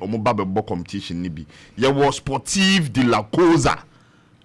omo competition ni bi ye was Sportive de la Cosa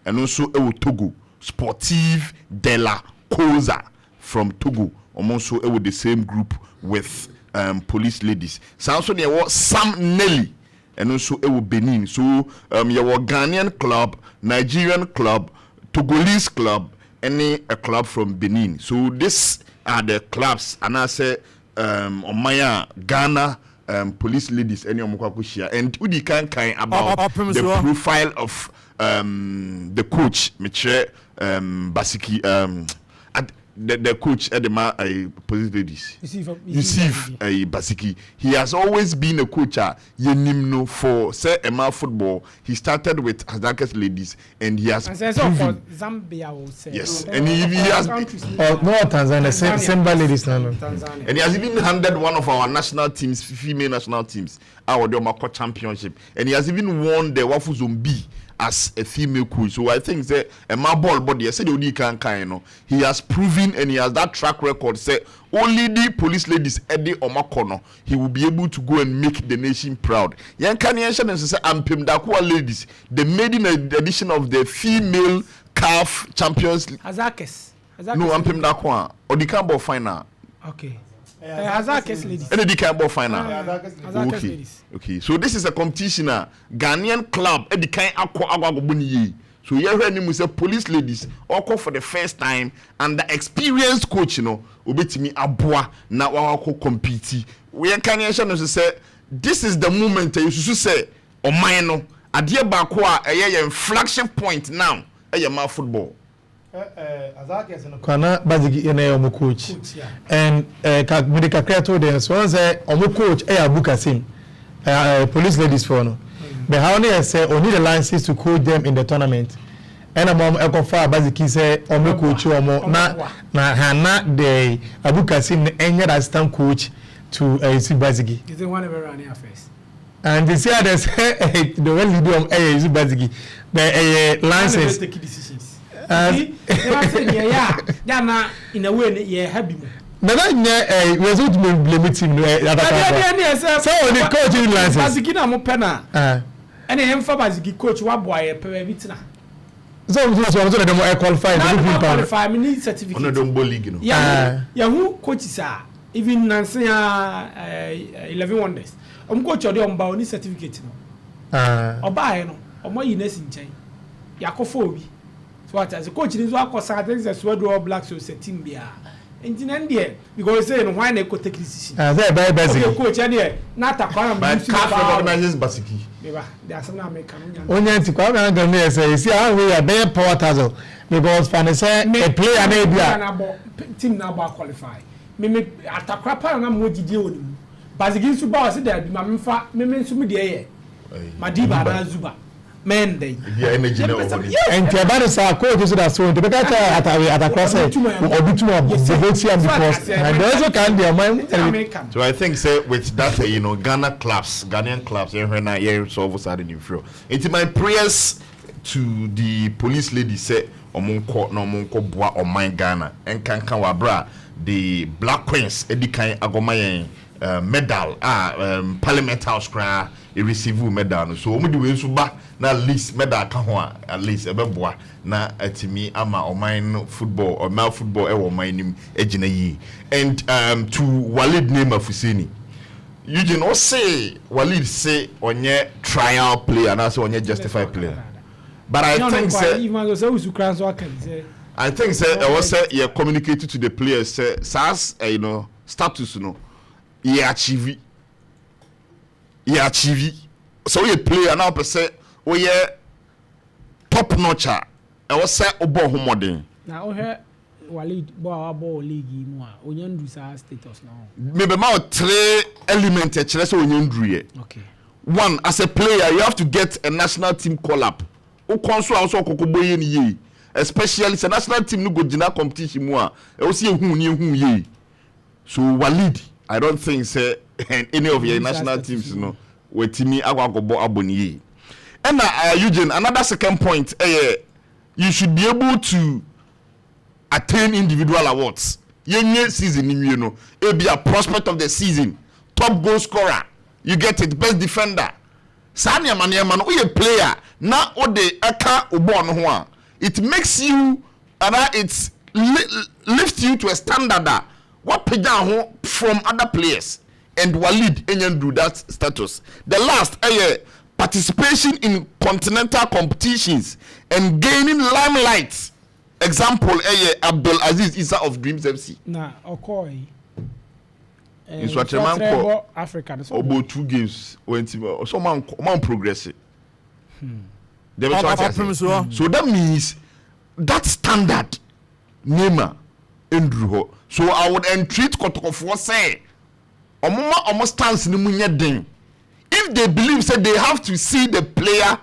and also Togo Sportive de la Cosa from Togo also the same group with police ladies so there was Sam Nelly and also Benin so you were Ghanaian club, Nigerian club, Togolese club, any a club from Benin. So these are the clubs and I say Omaya Ghana police ladies any omukwakushia and udi kan about the profile of the coach Miche Basiki the coach at the police ladies Yusuf Basiki. He has always been a coach yenimno for say Emma football. He started with Hazakes ladies and he has for Zambia will say yes and he has no Tanzania Semba ladies and he has even handled one of our national teams, female national teams, our Domako championship, and he has even won the Wafu Zombi as a female coach. So I think that my ball body, I said he has proven and he has that track record. Say only the police ladies Eddie Omakono, he will be able to go and make the nation proud. Yan Kanyashan and say Ampim Dakua ladies, the maiden edition of the female CAF Champions League. Hazakes. No, Ampim Dakua or the Cambo final. Okay. Hazakes ladies. And the Cambo final. Hazakes ladies. Okay, so this is a competition. Ghanaian club at the kind of so you heard him say police ladies all call for the first time and the experienced coach, obetimi aboa na wako compete. We can say this is the moment you should say oman no adie ba ko a inflection point now my football. Kana Bazigi omo coach and medical care told them so say omo coach Bukasim police ladies for no but how they say only the license to coach them in the tournament and among Ecofa Baziki say omo coach omo na hana the Abukasim any assistant coach to Bazigi. Is the one ever running affairs and they say that the one leader of Bazigi the license in a way yeah happy Nana nye result me blame team no so only coaching license Baziki na mo pena and him for Baziki coach wa boy pe bitina so dem qualify me need certificate on the league no yeah who coaches are even Nancy 11 wonders coach ode ba oni certificate no oba no omo yi na sinchen yakofo obi so what as a coach is what cause I think that's what all black so team bia engineer there because say no why na go take decision say by Basiki coach there na Attakora but CAF recognizes Basiki beba there are na make onya nti kwa na me say see how we are be power tazo because fan say a player na bia team na ba qualify me Attakora pa na mo gidi oni Basiki su ba say there ma memfa me nsu me de ye Madiba na Zuba Monday. Yeah, energy now. And Tiabani sa coach so that so to be at Attakora say obitu because and also can be a man. So I think say with that Ghanaian clubs here solve sudden you feel. It's my prayers to the police lady say omonko boa oman Ghana and kan wabra the Black Queens edikan agoma medal Parliament House cry receive medal so omo di we so ba na at least medal ka ho at least ebeboa na atimi ama oman football or male football e wo man nim agina yi and to Walid Nema Fuseni Eugene o say Walid say onye trial player na say onye justified player but I think say I was say you communicated to the players say SAS status he achieve so you player now per se top notcher I was say obo homodin na o he Walid ball league mu a onyandu sa status now maybe ma three element e kire say onyandu ye okay one as a player you have to get a national team call up o konso also kokoboye ni ye especially the national team no go gina competition mu a e o see ehun ni ehun ye so Walid I don't think say any of your national teams with me agwagobo aboniye. And Eugene, another second point, you should be able to attain individual awards. Yenye season be a prospect of the season, top goal scorer, you get it, best defender, Sa nneɛma no woyɛ player na wode ɛka wo ball no ho a it makes you it lifts you to a standard that what pagya ho from other players and Walid enyan that status. The last participation in continental competitions and gaining limelight. Example Abdul Aziz Isa of Dreams FC. Na Okoi. In Swatreman Africa. About 2 games went so man progress. So that means that standard Neymar Andrew. So I would entreat Kotoko for say almost stance in the if they believe that they have to see the player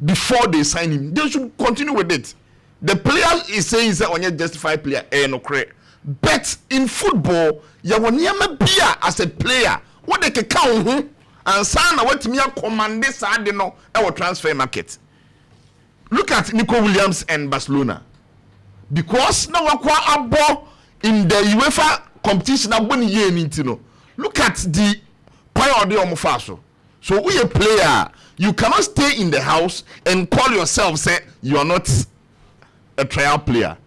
before they sign him, they should continue with it. The player is saying that on your justified player, no correct. But in football, you will be as a player. What they can count and sign what me command this our transfer market. Look at Nico Williams and Barcelona. Because now we're in the UEFA competition. Look at the priority of Mufaso. So we a player, you cannot stay in the house and call yourself say you are not a trial player.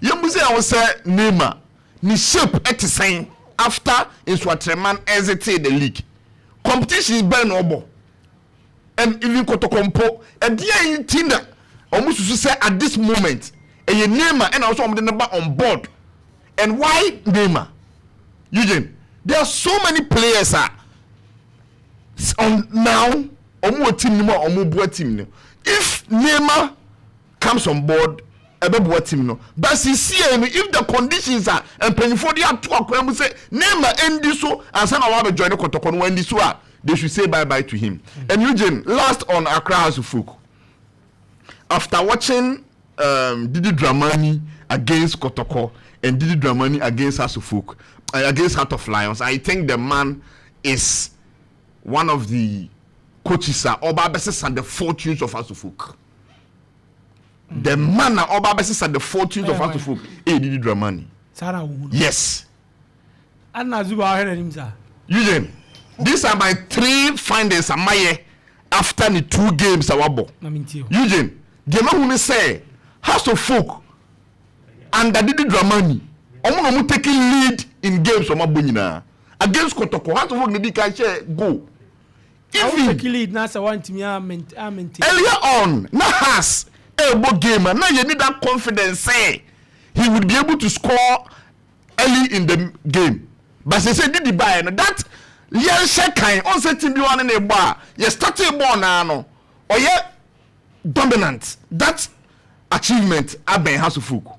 You must say I was say Neymar, ni shape at the same after in Swatreman exited the league. Competition is very noble. And even Kotokompo, and the Tina almost to say at this moment, and your Neymar and also the number on board. And why Neymar? Eugene, there are so many players on now team. If Neymar comes on board, team no. But see if the conditions are and paying for the talk when say Neymar end this so and some of join the Kotoko when this one they should say bye to him. And Eugene, last on Accra House of Folk. After watching Didi Dramani against Kotoko and Didi Dramani against House of Folk, against Heart of Lions, I think the man is one of the coaches Oba Beses and the fortunes of House of Folk. The man Oba Beses and the fortunes of House of Folk. Didi Dramani. Yes. Eugene, these are my 3 findings after the 2 games awabo. Eugene, the man who say House of Folk and Didi Dramani omo taking lead in games from Abunina against Kotoko. House of Folk need to go. Even earlier on, now has a game and now you need that confidence say he would be able to score early in the game. But they say did the buy that Lian kind on set team one in a bar. You start a ball now or dominant. That achievement Aben House of Folk.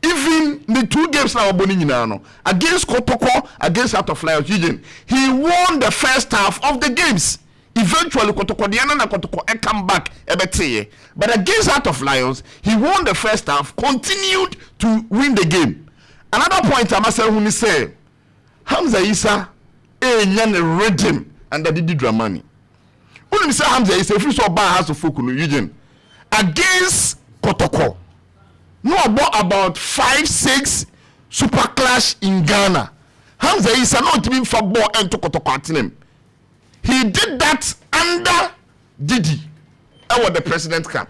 Even the 2 games now against Kotoko, against Heart of Lions, he won the first half of the games. Eventually Kotoko Diana and Kotoko come back but against Heart of Lions, he won the first half, continued to win the game. Another point I must say, Hamza Isa a rhythm under Didi Dramani. When we say Hamza Isa, if you saw House of Folk Eugene against Kotoko, no about 5-6 super clash in Ghana. Hamza Isa not even for ball and to Kotoko. He did that under Didi. That was the President Cup.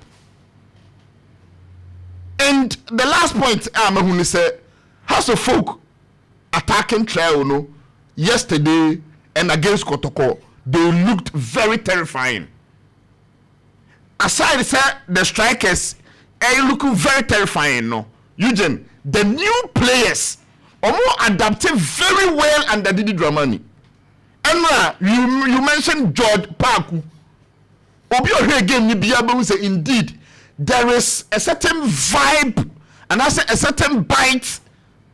And the last point I'm going to say, House of Folk attacking trial yesterday and against Kotoko, they looked very terrifying. Aside the strikers, they look very terrifying. No, Eugene, the new players are more adapted very well under Didi Dramani. And you mentioned George Parku. Indeed, there is a certain vibe and I say a certain bite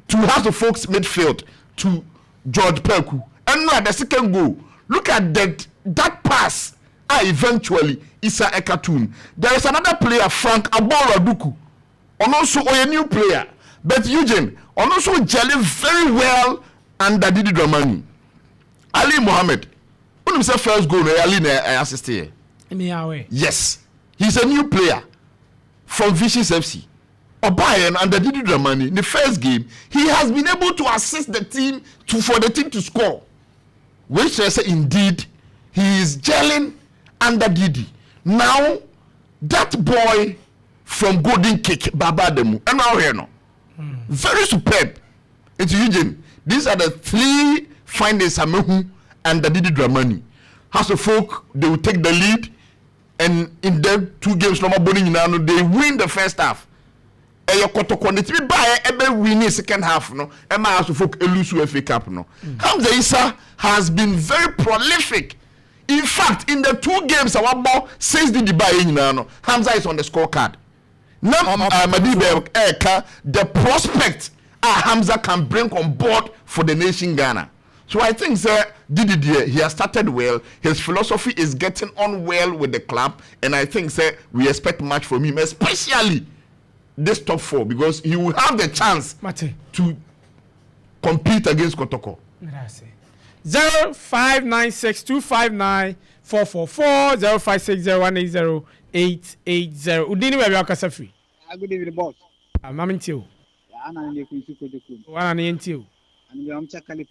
to House of Folks midfield to George Parku. And now the second goal, look at that pass. Eventually, Issa Ekatun. There is another player, Frank Abora-Duku, and also a new player. But Eugene, and also gelling very well under Didi Dramani. Ali Mohammed, when you say first goal, Ali assisted. Yes, he's a new player from Vicious FC. Obayan under Didi Dramani, in the first game, he has been able to assist the team for the team to score. Which I say indeed, he is gelling under Didi. Now that boy from Golden Cake, Baba Demu, and now here no, very superb. It's Eugene. These are the 3 findings Amehu and the Didi Dramani. House of Folk, they will take the lead, and in the 2 games, no more bowling now, they win the first half. Eyo Kotoko, it be by ebe winning second half, no. Emma House of Folk elusu FA Cup, no. Hamza Issa has been very prolific. In fact, in the 2 games, our ball says Didi by no. Hamza is on the scorecard. Now, the prospect Hamza can bring on board for the nation Ghana. So I think, sir, Didi, he has started well. His philosophy is getting on well with the club, and I think, sir, we expect much from him, especially this top 4, because he will have the chance to compete against Kotoko. 0596259444 0560180880. Udini we are kasa free. Good evening, boss. Mama ntio. Ana ndiye kunisuko. Wana ni ntio. Ani amcha kali